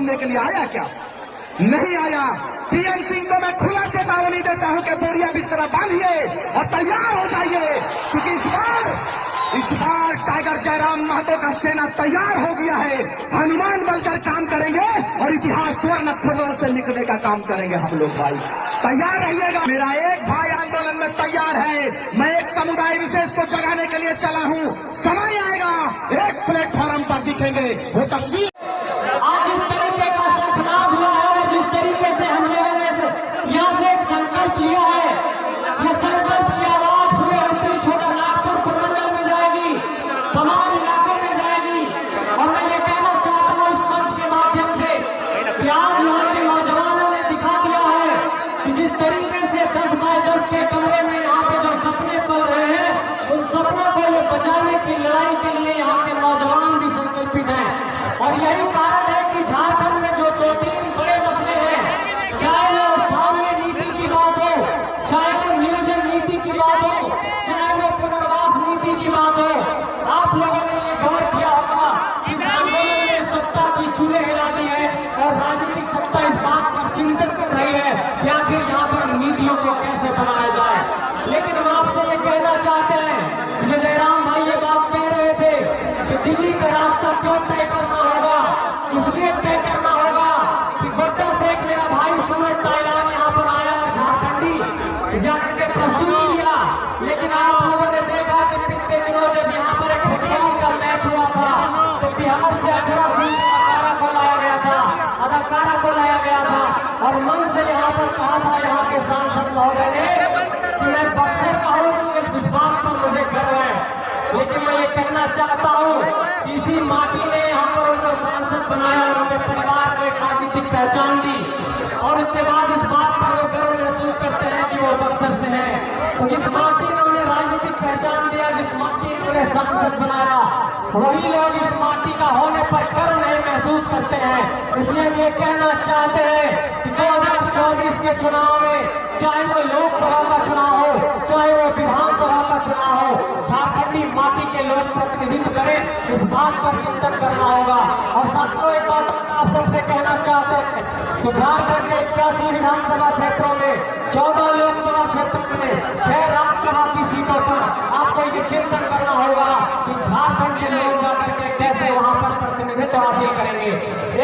सुनने के लिए आया क्या? नहीं आया। पीएन सिंह को मैं खुला चेतावनी देता हूं कि बोरिया बिस्तरा बांधिए और तैयार हो जाइए, क्योंकि इस बार टाइगर जयराम महतो का सेना तैयार हो गया है। हनुमान बनकर काम करेंगे और इतिहास स्वर्ण अक्षरों से लिखने का काम करेंगे हम लोग। भाई तैयार रहिएगा। मेरा एक भाई आंदोलन में तैयार है। मैं एक समुदाय विशेष को जगाने के लिए चला हूं। समय आएगा, एक प्लेटफॉर्म पर दिखेंगे वो तस्वीर। आज जिस तरीके का संकल्प हुआ है, जिस तरीके से हम लोगों ने यहाँ से एक संकल्प लिया है, ये संकल्प की आवाज पूरे उत्तरी छोटा नागपुर प्रमंडल में जाएगी, तमाम इलाकों में जाएगी। और मैं ये कहना चाहता हूँ इस मंच के माध्यम से कि आज यहाँ के नौजवानों ने दिखा दिया है कि जिस तरीके से 10 बाय 10 के कमरे में यहाँ पे जो सपने पल रहे हैं, उन सपनों को ये बचाने की लड़ाई के लिए यहाँ के नौजवान भी संकल्पित हैं। और यही कारण है कि झारखंड में जो 2-3 बड़े मसले हैं, चाहे वो स्थानीय नीति की बात हो, चाहे वो नियोजन नीति की बात हो, चाहे वो पुनर्वास नीति की बात हो, आप लोगों ने ये गौर किया होगा इस आंदोलन में सत्ता की चूल्हे हिला दी है और राजनीतिक सत्ता इस बात पर चिंतन कर रही है कि आखिर यहाँ पर नीतियों को कैसे बनाया जाए। लेकिन हम आपसे ये कहना चाहते हैं, जो जयराम भाई ये बात कह रहे थे कि दिल्ली का रास्ता क्यों तय करना होगा, इसलिए तय करना होगा कि गोड्डा से एक मेरा भाई सूरज टाइलान यहाँ पर आया और झारखंडी जाकर के प्रस्तुति दिया। लेकिन आप लोगों ने देखा कि पिछले दिनों जब यहाँ पर एक फुटबॉल का मैच हुआ था तो बिहार से अक्षरा सिंह अदाकारा को लाया गया था और मन से यहाँ पर कहा था यहाँ के सांसद महोदय ने कि मैं बक्सर का हूँ, इस बात पर मुझे गर्व है। लेकिन मैं ये कहना चाहता हूँ कि इसी माटी ने यहाँ पर उनको सांसद बनाया और उनके परिवार को एक राजनीतिक पहचान दी और उसके बाद इस बात पर वो गर्व महसूस करते हैं कि वो बक्सर से हैं। तो जिस माटी ने उन्हें राजनीतिक पहचान दिया, जिस माटी ने उन्हें सांसद बनाया, वही लोग इस माटी का होने पर गर्व नहीं महसूस करते हैं। इसलिए हम ये कहना चाहते हैं कि 2024 के चुनाव में चाहे वो लोकसभा का चुनाव हो, चाहे वो विधानसभा का चुनाव हो, झारखंडी माटी के लोग प्रतिनिधित्व करें, इस बात पर चिंतन करना होगा। और साथियों एक बात आप सबसे कहना चाहते हैं कि झारखंड के 81 विधानसभा क्षेत्रों में 14 लोकसभा क्षेत्रों में 6 राज्यसभा की सीटों पर आपको ये चिंतन करना होगा कि झारखंड के लोग जाकर के कैसे वहां पर प्रतिनिधित्व हासिल करेंगे।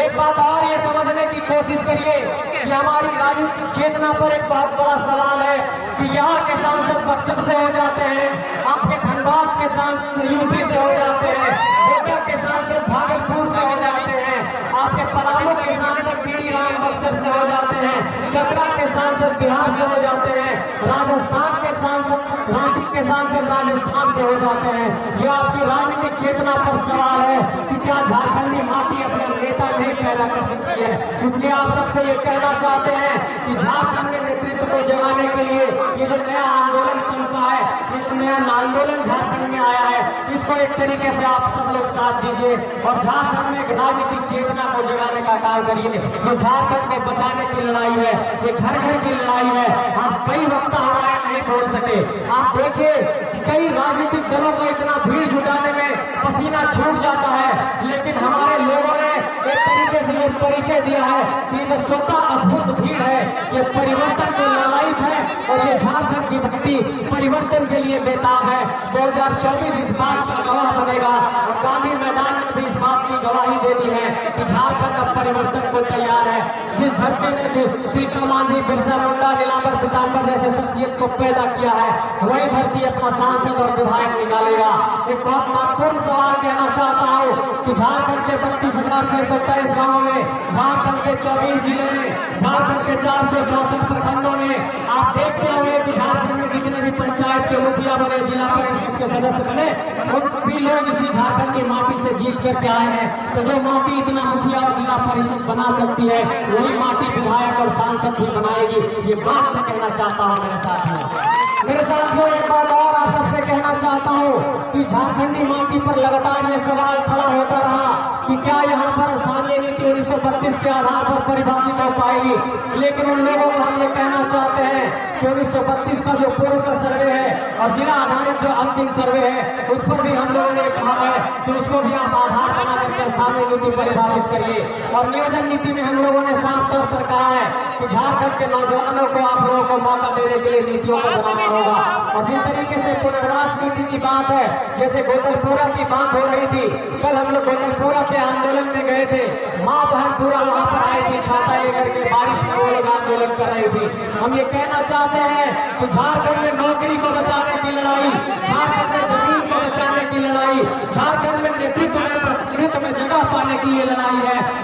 एक बात और ये समझने की कोशिश करिए कि हमारी राजनीतिक चेतना पर एक बहुत बड़ा सवाल है कि यहाँ के सांसद बक्सर से हो जाते हैं, आपके धनबाद के सांसद यूपी से हो जाते हैं, गोड्डा के सांसद भागलपुर से हो जाते हैं, आपके पलामू के सांसद पीडी राम बक्सर से हो जाते हैं, चतरा के सांसद बिहार से हो जाते हैं, राजस्थान के सांसद रांची के सांसद राजस्थान से हो जाते हैं। यह आपकी राजनीतिक चेतना पर सवाल है कि क्या झारखंडी माटी अपना नेता नहीं पैदा कर सकती है। इसलिए आप सबसे ये कहना चाहते हैं कि झारखंड के नेतृत्व को जगाने के लिए ये जो नया आंदोलन पनपा है, एक नया आंदोलन झारखंड में आया है, इसको एक तरीके से आप सब लोग साथ दीजिए और झारखंड में एक राजनीतिक चेतना को जगाने का काम करिए। ये झारखंड को बचाने की लड़ाई है, ये घर घर की लड़ाई है। आज कई वक्ता हमारे नहीं बोल सके। आप देखिए कि कई राजनीतिक दलों को इतना भीड़ जुटाने में पसीना छूट जाता है, लेकिन हमारे लोगों ने एक तरीके से ये परिचय दिया है कि ये स्वतः स्फूर्त भीड़ है, ये परिवर्तन के लालायित है और ये झारखंड की धरती परिवर्तन के लिए बेताब है। 2024 इस बात का गवाह बनेगा और गांधी मैदान में भी इस बात की गवाही दे दी है कि झारखंड अब परिवर्तन को तैयार है। जिस धरती ने तिलका मांझी, बिरसा मुंडा, नीलांबर पीताम्बर जैसे शख्सियत को पैदा किया है, वही धरती अपना सांसद और विधायक निकालेगा। एक बहुत महत्वपूर्ण सवाल कहना चाहता हूँ कि झारखंड के 32,623 गाँवों में, झारखंड के 24 जिले में, झारखंड के 464 प्रखंडों में आप देखते होंगे कि झारखंड में जितने भी पंचायत के मुखिया बने, जिला परिषद के सदस्य बने, उन सभी लोग इसी झारखंड की माटी से जीत करके आए हैं। तो जो माटी इतना मुखिया और जिला परिषद बना सकती है, वही माटी विधायक और सांसद भी बनाएगी। ये बात मैं कहना चाहता हूँ मेरे साथियों। एक बात और आप सबसे कहना चाहता हूँ कि झारखंडी माटी पर लगातार ये सवाल खड़ा होता रहा कि क्या यहाँ पर स्थानीय नीति 1932 के आधार पर परिभाषित हो पाएगी। लेकिन उन लोगों को हम ये कहना चाहते हैं कि 1932 का जो पूर्व का सर्वे है और जिला आधारित जो अंतिम सर्वे है उस पर भी हम लोगों ने कहा है कि उसको भी आप आधार बना करके स्थानीय नीति परिभाषित करिए। और नियोजन नीति में हम लोगों ने साफ तौर पर कहा है कि झारखंड के नौजवानों को आप लोगों को मौका देने के लिए नीतियों को बनाना होगा। और जिस तरीके से पुनर्वास नीति की बात है, जैसे गोतलपुरा की बात हो रही थी, कल हम लोग गोतलपुरा के आंदोलन में गए थे, माँ बहन पूरा वहां पर आई थी छाता लेकर के, बारिश में वो लोग आंदोलन कर रही थी। हम ये कहना चाहते हैं कि झारखंड में नौकरी को बचाने की लड़ाई, झारखंड में जमीन को बचाने की लड़ाई, झारखंड में नेतृत्व में प्रतिनिधित्व में जगह पाने की ये लड़ाई है।